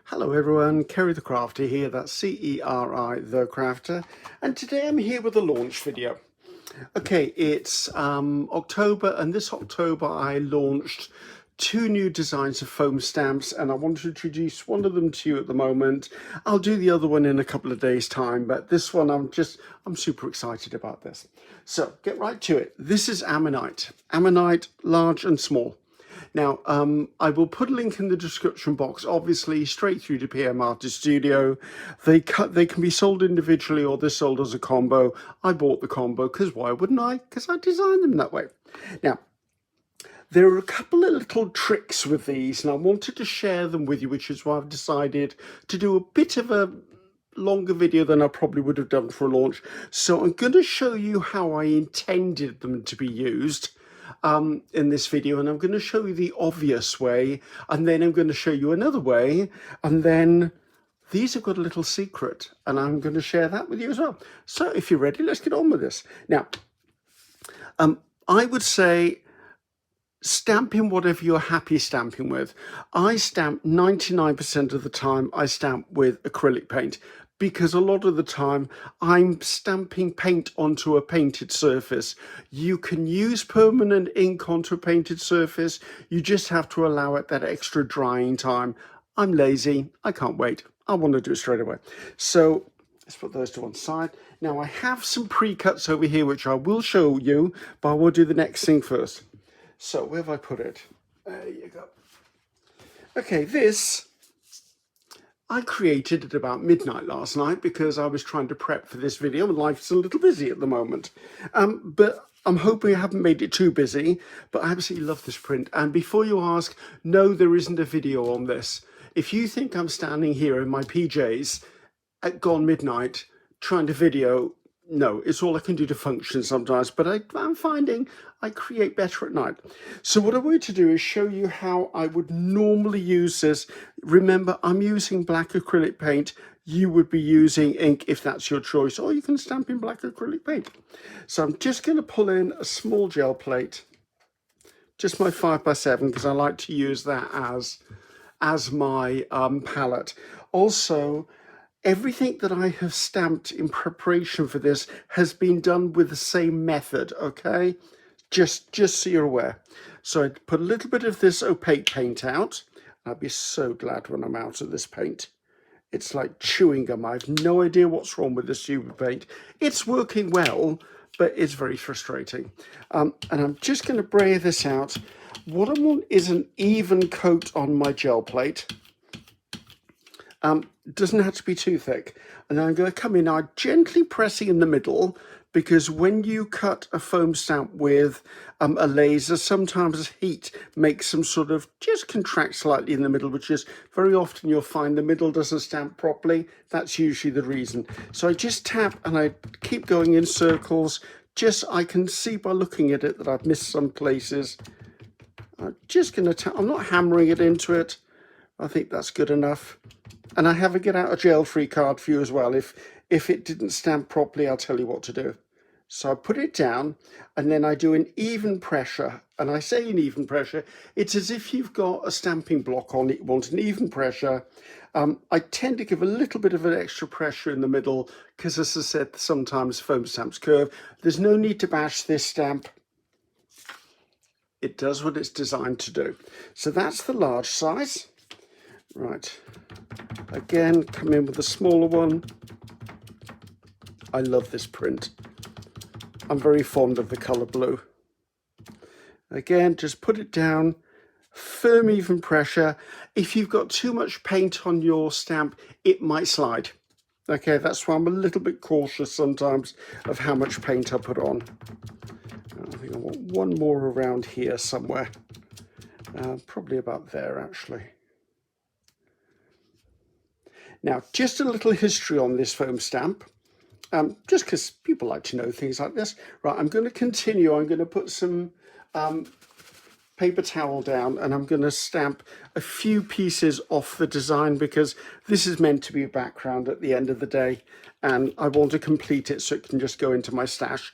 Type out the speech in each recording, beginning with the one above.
Hello everyone, Ceri the Crafter here, that's C-E-R-I the Crafter, and today I'm here with a launch video. Okay, it's October, and this October I launched two new designs of foam stamps, and I want to introduce one of them to you at the moment. I'll do the other one in a couple of days' time, but this one I'm super excited about this. So get right to it. This is Ammonite. Ammonite, large and small. Now, I will put a link in the description box, obviously, straight through to PM Artist Studio. They can be sold individually or they're sold as a combo. I bought the combo because why wouldn't I? Because I designed them that way. Now, there are a couple of little tricks with these, and I wanted to share them with you, which is why I've decided to do a bit of a longer video than I probably would have done for a launch. So I'm going to show you how I intended them to be used in this video, and I'm going to show you the obvious way, and then I'm going to show you another way, and then these have got a little secret, and I'm going to share that with you as well. So if you're ready, let's get on with this. Now, I would say stamping whatever you're happy stamping with. I stamp 99% of the time, I stamp with acrylic paint, because a lot of the time I'm stamping paint onto a painted surface. You can use permanent ink onto a painted surface. You just have to allow it that extra drying time. I'm lazy. I can't wait. I want to do it straight away. So let's put those to one side. Now I have some pre-cuts over here, which I will show you, but I will do the next thing first. So where have I put it? There you go. Okay, this I created at about midnight last night because I was trying to prep for this video, and life's a little busy at the moment. But I'm hoping I haven't made it too busy, but I absolutely love this print. And before you ask, no, there isn't a video on this. If you think I'm standing here in my PJs at gone midnight trying to video, no, it's all I can do to function sometimes, but I'm finding I create better at night. So what I want to do is show you how I would normally use this. Remember, I'm using black acrylic paint. You would be using ink if that's your choice, or you can stamp in black acrylic paint. So I'm just going to pull in a small gel plate, just my 5x7, because I like to use that as my palette. Also, everything that I have stamped in preparation for this has been done with the same method, okay? Just so you're aware. So I put a little bit of this opaque paint out. I'll be so glad when I'm out of this paint. It's like chewing gum. I have no idea what's wrong with this stupid paint. It's working well, but it's very frustrating. And I'm just going to spray this out. What I want is an even coat on my gel plate. It doesn't have to be too thick. And then I'm going to come in now, gently pressing in the middle, because when you cut a foam stamp with a laser, sometimes heat makes them sort of just contract slightly in the middle, which is very often you'll find the middle doesn't stamp properly. That's usually the reason. So I just tap and I keep going in circles. I can see by looking at it that I've missed some places. I'm just going to tap. I'm not hammering it into it. I think that's good enough. And I have a get out of jail free card for you as well. If it didn't stamp properly, I'll tell you what to do. So I put it down, and then I do an even pressure. And I say an even pressure, it's as if you've got a stamping block on it. You want an even pressure. I tend to give a little bit of an extra pressure in the middle because, as I said, sometimes foam stamps curve. There's no need to bash this stamp. It does what it's designed to do. So that's the large size. Right, again, come in with a smaller one. I love this print. I'm very fond of the colour blue. Again, just put it down, firm even pressure. If you've got too much paint on your stamp, it might slide. Okay, that's why I'm a little bit cautious sometimes of how much paint I put on. I think I want one more around here somewhere. Probably about there, actually. Now, just a little history on this foam stamp, just because people like to know things like this. Right, I'm going to continue. I'm going to put some paper towel down, and I'm going to stamp a few pieces off the design because this is meant to be a background at the end of the day, and I want to complete it so it can just go into my stash.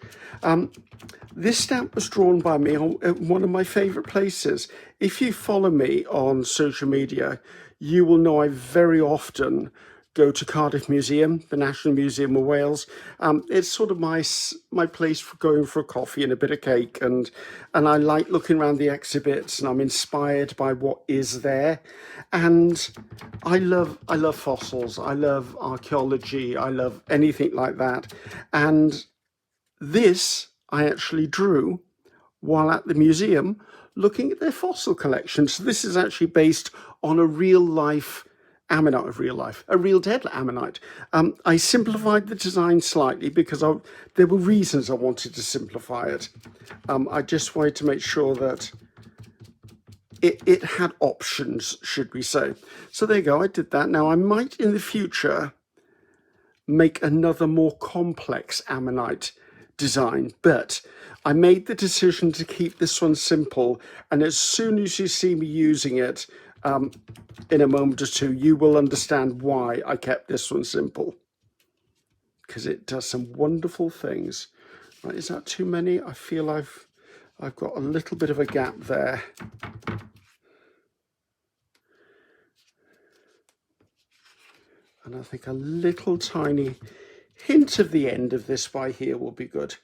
This stamp was drawn by me on one of my favorite places. If you follow me on social media, you will know I very often go to Cardiff Museum, the National Museum of Wales. It's sort of my place for going for a coffee and a bit of cake, and I like looking around the exhibits, and I'm inspired by what is there. And I love fossils, I love archaeology, I love anything like that. And this I actually drew while at the museum looking at their fossil collection. So this is actually based on a real life ammonite, a real dead ammonite. I simplified the design slightly because there were reasons I wanted to simplify it. I just wanted to make sure that it had options, should we say. So there you go, I did that. Now I might in the future make another more complex ammonite design, but I made the decision to keep this one simple, and as soon as you see me using it in a moment or two, you will understand why I kept this one simple, because it does some wonderful things. Right, is that too many? I feel I've got a little bit of a gap there. And I think a little tiny hint of the end of this by here will be good.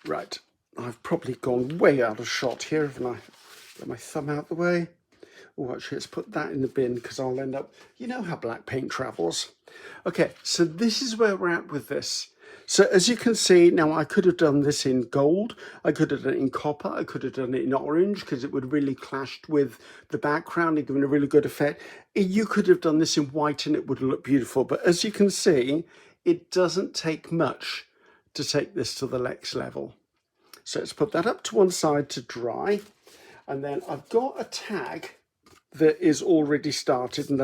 Right, I've probably gone way out of shot here, haven't I? Get my thumb out the way. Oh, actually, let's put that in the bin because I'll end up, you know how black paint travels. Okay, so this is where we're at with this. So as you can see, now I could have done this in gold, I could have done it in copper, I could have done it in orange because it would really clashed with the background and given a really good effect. You could have done this in white and it would look beautiful, but as you can see, it doesn't take much to take this to the next level. So let's put that up to one side to dry. And then I've got a tag that is already started, and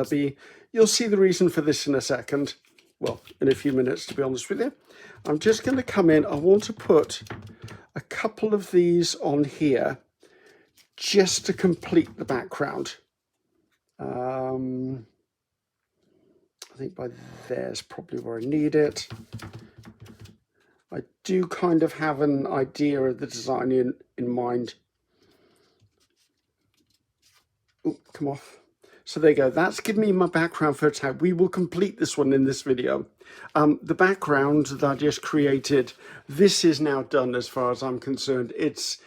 you'll see the reason for this in a second. Well, in a few minutes, to be honest with you. I'm just going to come in. I want to put a couple of these on here just to complete the background. I think by there's probably where I need it. I do kind of have an idea of the design in mind. Oh, come off. So there you go. That's given me my background for a tag. We will complete this one in this video. The background that I just created, this is now done as far as I'm concerned. It's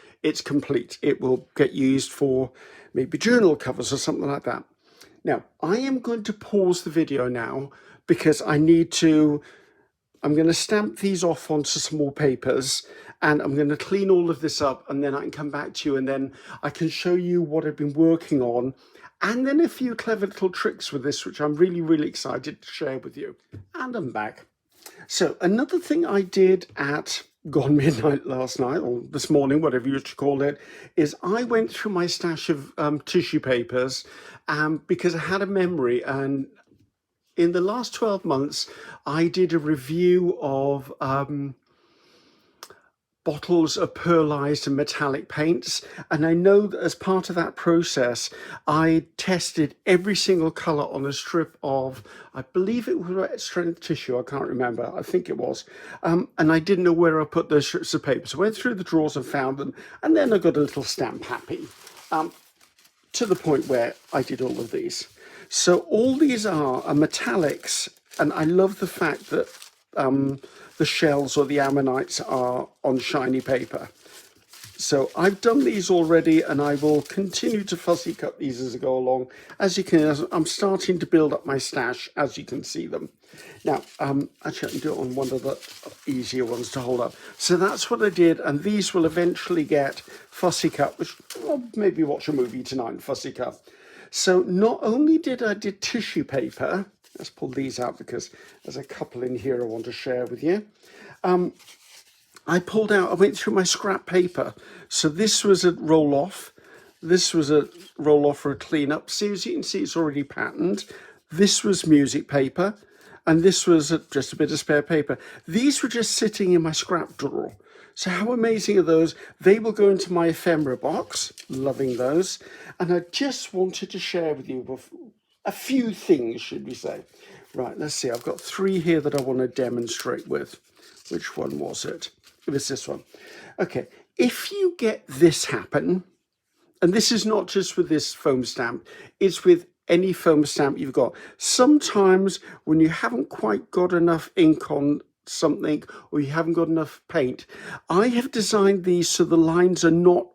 complete. It will get used for maybe journal covers or something like that. Now, I am going to pause the video now because I'm going to stamp these off onto some more papers, and I'm going to clean all of this up, and then I can come back to you, and then I can show you what I've been working on, and then a few clever little tricks with this, which I'm really, really excited to share with you. And I'm back. So another thing I did at gone midnight last night, or this morning, whatever you should call it, is I went through my stash of tissue papers because I had a memory, and in the last 12 months, I did a review of bottles of pearlized and metallic paints. And I know that as part of that process, I tested every single color on a strip of, I believe it was wet strength tissue. I can't remember. I think it was. And I didn't know where I put those strips of paper. So I went through the drawers and found them. And then I got a little stamp happy to the point where I did all of these. So all these are metallics, and I love the fact that the shells or the ammonites are on shiny paper. So I've done these already, and I will continue to fussy cut these as I go along. As you can, I'm starting to build up my stash, as you can see them. Now, actually I can do it on one of the easier ones to hold up. So that's what I did, and these will eventually get fussy cut, which I'll maybe watch a movie tonight and fussy cut. So not only did I did tissue paper, let's pull these out because there's a couple in here I want to share with you. I went through my scrap paper. So this was a roll off. This was a roll off for a clean up. See, as you can see, it's already patterned. This was music paper, and this was just a bit of spare paper. These were just sitting in my scrap drawer. So how amazing are those? They will go into my ephemera box. Loving those. And I just wanted to share with you a few things, should we say. Right, let's see. I've got 3 here that I want to demonstrate with. Which one was it? It was this one. Okay, if you get this happen, and this is not just with this foam stamp, it's with any foam stamp you've got. Sometimes when you haven't quite got enough ink on something or you haven't got enough paint, I have designed these so the lines are not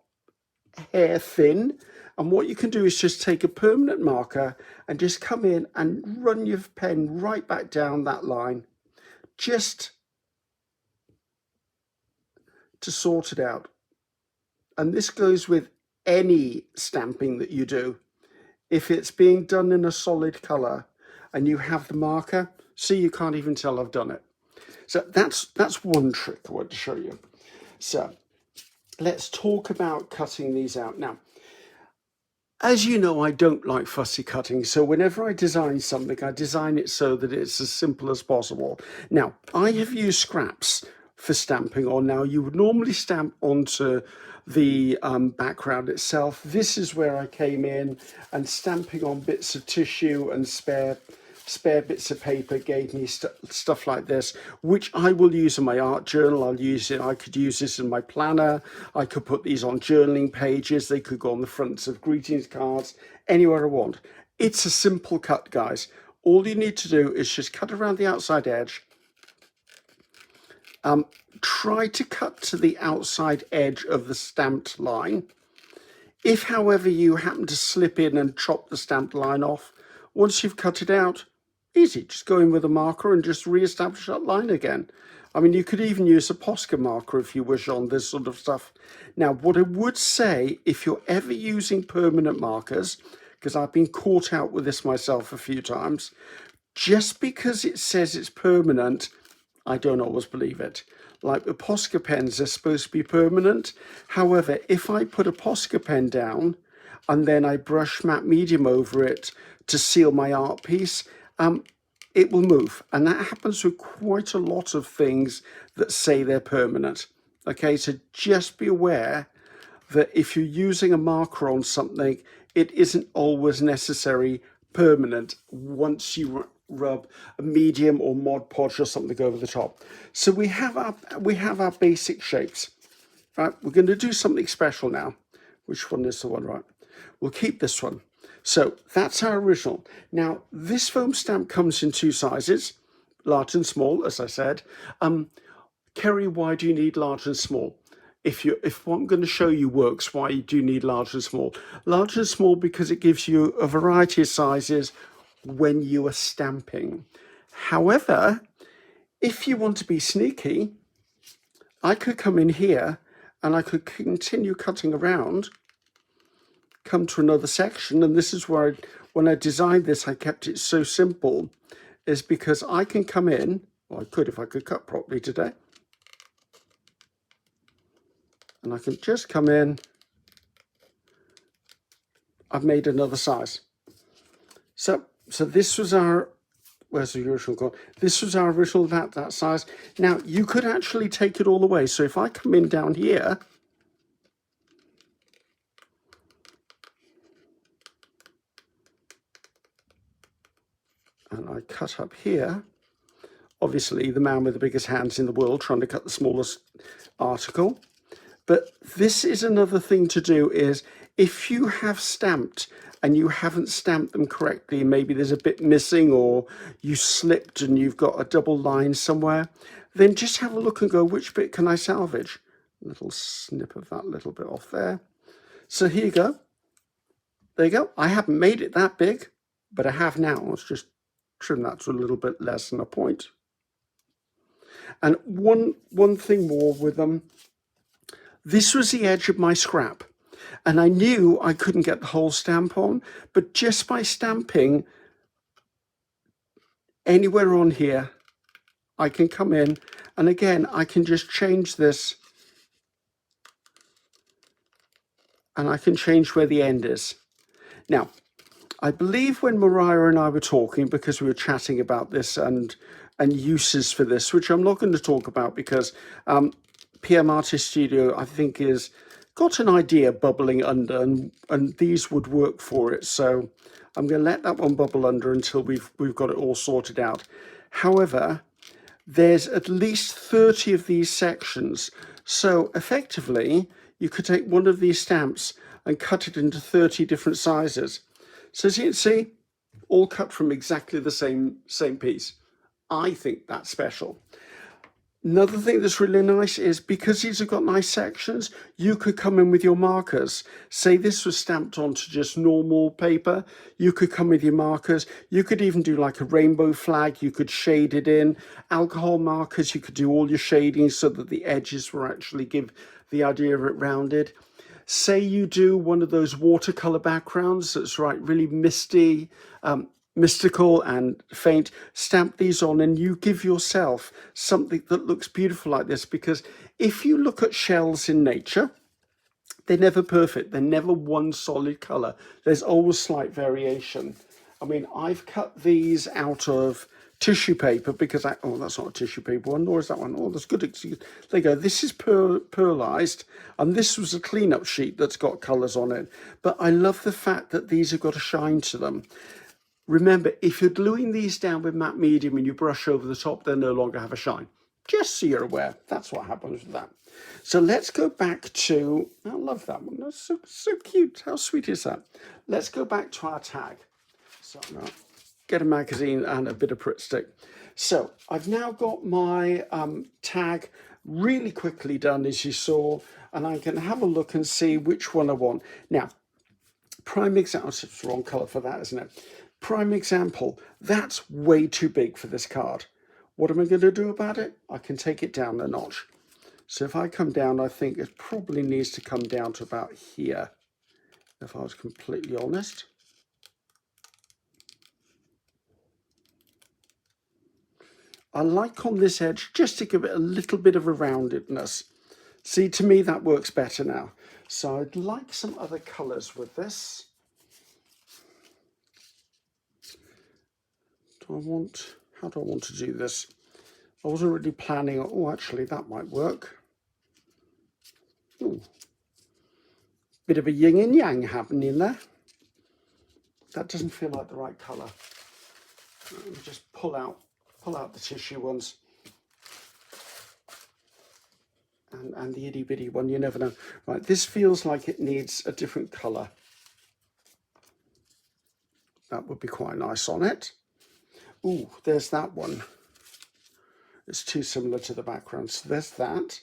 hair thin. And what you can do is just take a permanent marker and just come in and run your pen right back down that line, just to sort it out. And this goes with any stamping that you do. If it's being done in a solid color and you have the marker, see, you can't even tell I've done it. So that's one trick I want to show you. So let's talk about cutting these out. Now, as you know, I don't like fussy cutting, so whenever I design something, I design it so that it's as simple as possible. Now, I have used scraps for stamping on. Now, you would normally stamp onto the background itself. This is where I came in, and stamping on bits of tissue and spare bits of paper gave me stuff like this, which I will use in my art journal. I'll use it. I could use this in my planner. I could put these on journaling pages. They could go on the fronts of greetings cards, anywhere I want. It's a simple cut, guys. All you need to do is just cut around the outside edge. Try to cut to the outside edge of the stamped line. If, however, you happen to slip in and chop the stamped line off, once you've cut it out, easy, just go in with a marker and just re-establish that line again. I mean, you could even use a Posca marker if you wish on this sort of stuff. Now, what I would say, if you're ever using permanent markers, because I've been caught out with this myself a few times, just because it says it's permanent, I don't always believe it. Like the Posca pens, they're supposed to be permanent. However, if I put a Posca pen down and then I brush matte medium over it to seal my art piece, it will move. And that happens with quite a lot of things that say they're permanent. Okay, so just be aware that if you're using a marker on something, it isn't always necessary permanent once you rub a medium or Mod Podge or something over the top. So we have our basic shapes. Right, we're going to do something special now. Which one is the one? Right, we'll keep this one. So that's our original. Now, this foam stamp comes in two sizes, large and small, as I said. Ceri, why do you need large and small? If what I'm going to show you works, why you do need large and small? Large and small because it gives you a variety of sizes when you are stamping. However, if you want to be sneaky, I could come in here and I could continue cutting around, come to another section, and this is where when I designed this, I kept it so simple, is because I can come in, or I could if I could cut properly today, and I can just come in. I've made another size. So this was our, where's the original gone? This was our original, that size. Now you could actually take it all the way. So if I come in down here, and I cut up here, obviously the man with the biggest hands in the world trying to cut the smallest article. But this is another thing to do, is if you have stamped and you haven't stamped them correctly, maybe there's a bit missing or you slipped and you've got a double line somewhere, then just have a look and go, which bit can I salvage? A little snip of that little bit off there. So here you go. There you go. I haven't made it that big, but I have now. Let's just trim that to a little bit less than a point. And one thing more with them. This was the edge of my scrap, and I knew I couldn't get the whole stamp on, but just by stamping anywhere on here, I can come in, and again, I can just change this, and I can change where the end is. Now, I believe when Mariah and I were talking, because we were chatting about this and uses for this, which I'm not going to talk about because PM Artist Studio, I think, is got an idea bubbling under, and these would work for it. So I'm going to let that one bubble under until we've got it all sorted out. However, there's at least 30 of these sections. So effectively, you could take one of these stamps and cut it into 30 different sizes. So as you can see, all cut from exactly the same piece. I think that's special. Another thing that's really nice is because these have got nice sections, you could come in with your markers. Say this was stamped onto just normal paper, you could come with your markers. You could even do like a rainbow flag, you could shade it in. Alcohol markers, you could do all your shading so that the edges will actually give the idea of it rounded. Say you do one of those watercolor backgrounds that's really misty, mystical and faint, stamp these on and you give yourself something that looks beautiful like this, because if you look at shells in nature, they're never perfect. They're never one solid color. There's always slight variation. I mean, I've cut these out of tissue paper because oh, that's not a tissue paper one, nor is that one. Oh, that's good. There you go. This is pearlized, and this was a cleanup sheet that's got colors on it. But I love the fact that these have got a shine to them. Remember, if you're gluing these down with matte medium and you brush over the top, they no longer have a shine. Just so you're aware, that's what happens with that. So let's go back to, I love that one. That's so cute. How sweet is that? Let's go back to our tag. So I'm going to get a magazine and a bit of Pritt stick. So I've now got my tag really quickly done, as you saw, and I can have a look and see which one I want. Now, prime example, it's the wrong color for that, isn't it? Prime example, that's way too big for this card. What am I going to do about it? I can take it down a notch. So if I come down, I think it probably needs to come down to about here, if I was completely honest. I like on this edge just to give it a little bit of a roundedness. See, to me that works better now. So I'd like some other colors with this. How do I want to do this? I wasn't really planning, oh, actually that might work. Ooh. Bit of a yin and yang happening there. That doesn't feel like the right color. Let me just pull out the tissue ones. And the itty bitty one, you never know. Right, this feels like it needs a different color. That would be quite nice on it. Ooh, there's that one. It's too similar to the background, so there's that.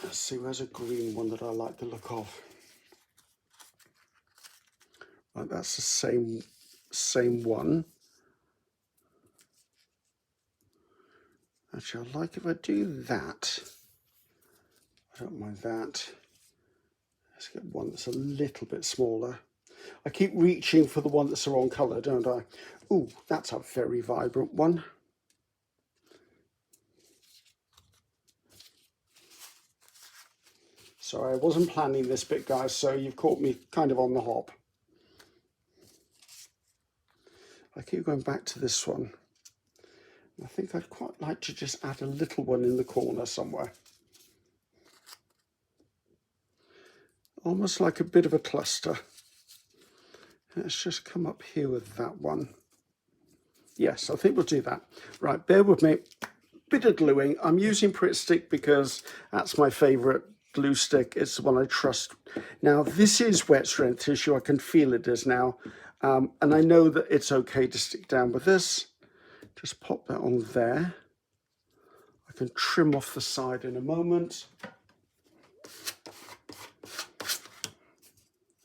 Let's see, where's a green one that I like the look of? Right, that's the same one. Actually, I like if I do that. I don't mind that. Let's get one that's a little bit smaller. I keep reaching for the one that's the wrong colour, don't I? Ooh, that's a very vibrant one. Sorry, I wasn't planning this bit, guys, so you've caught me kind of on the hop. I keep going back to this one. I think I'd quite like to just add a little one in the corner somewhere. Almost like a bit of a cluster. Let's just come up here with that one. Yes, I think we'll do that. Right, bear with me. Bit of gluing. I'm using Pritt stick because that's my favourite glue stick. It's the one I trust. Now, this is wet strength tissue. I can feel it is now. And I know that it's okay to stick down with this. Just pop that on there. I can trim off the side in a moment.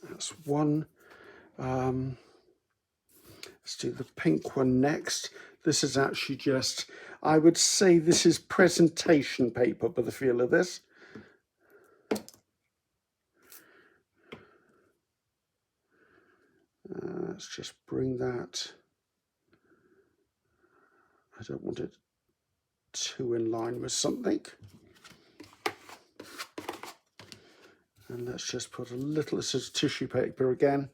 That's one. Let's do the pink one next. This is actually just, I would say this is presentation paper by the feel of this. Let's just bring that. I don't want it too in line with something. And let's just put a little, this is tissue paper again.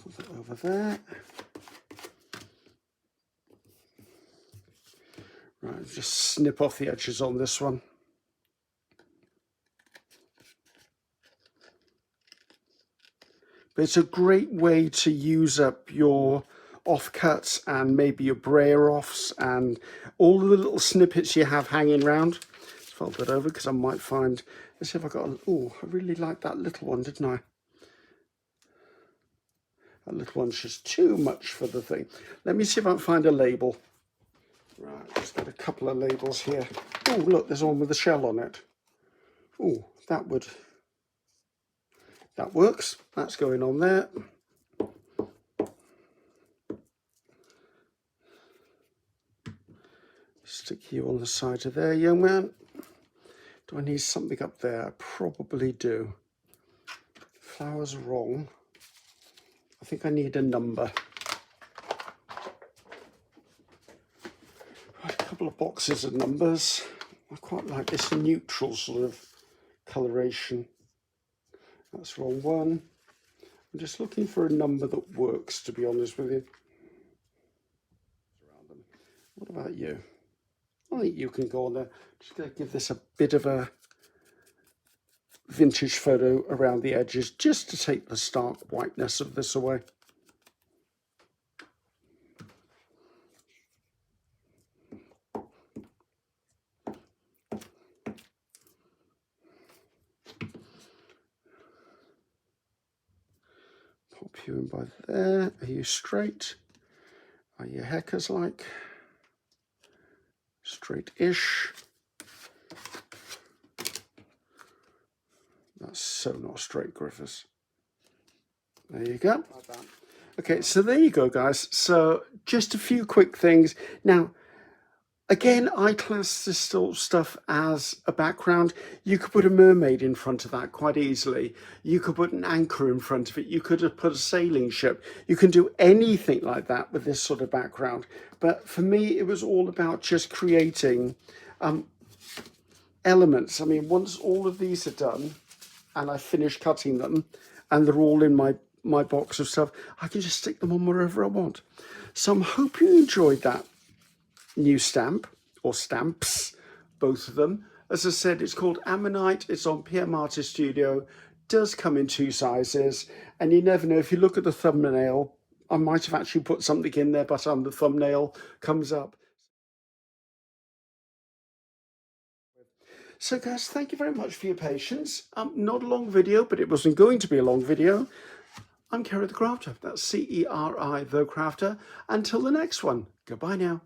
Put that over there. Right, just snip off the edges on this one. But it's a great way to use up your offcuts and maybe your brayer offs and all the little snippets you have hanging around. Let's fold that over because I might find, let's see if I got a, oh, I really like that little one, didn't I? That little one's just too much for the thing. Let me see if I can find a label. Right, just got a couple of labels here. Oh, look, there's one with a shell on it. Oh, that works. That's going on there. Stick you on the side of there, young man. Do I need something up there? I probably do. Flowers wrong. I think I need a number. Right, a couple of boxes of numbers. I quite like this neutral sort of coloration. That's the wrong one. I'm just looking for a number that works, to be honest with you. What about you? I think you can go on there. Just going to give this a bit of a vintage photo around the edges, just to take the stark whiteness of this away. Pop you in by there. Are you straight? Are your heckers like? Straight-ish. That's so not straight, Griffiths. There you go. Okay, so there you go, guys. So just a few quick things. Now, again, I class this sort of stuff as a background. You could put a mermaid in front of that quite easily. You could put an anchor in front of it. You could have put a sailing ship. You can do anything like that with this sort of background. But for me, it was all about just creating elements. I mean, once all of these are done and I finish cutting them and they're all in my box of stuff, I can just stick them on wherever I want. So I'm hoping you enjoyed that new stamp, or stamps, both of them. As I said, it's called Ammonite. It's on PM Artist Studio. Does come in 2 sizes, and you never know. If you look at the thumbnail, I might have actually put something in there, but the thumbnail comes up. So guys, thank you very much for your patience. Not a long video, but it wasn't going to be a long video. I'm Ceri the Crafter. That's Ceri the Crafter. Until the next one, goodbye now.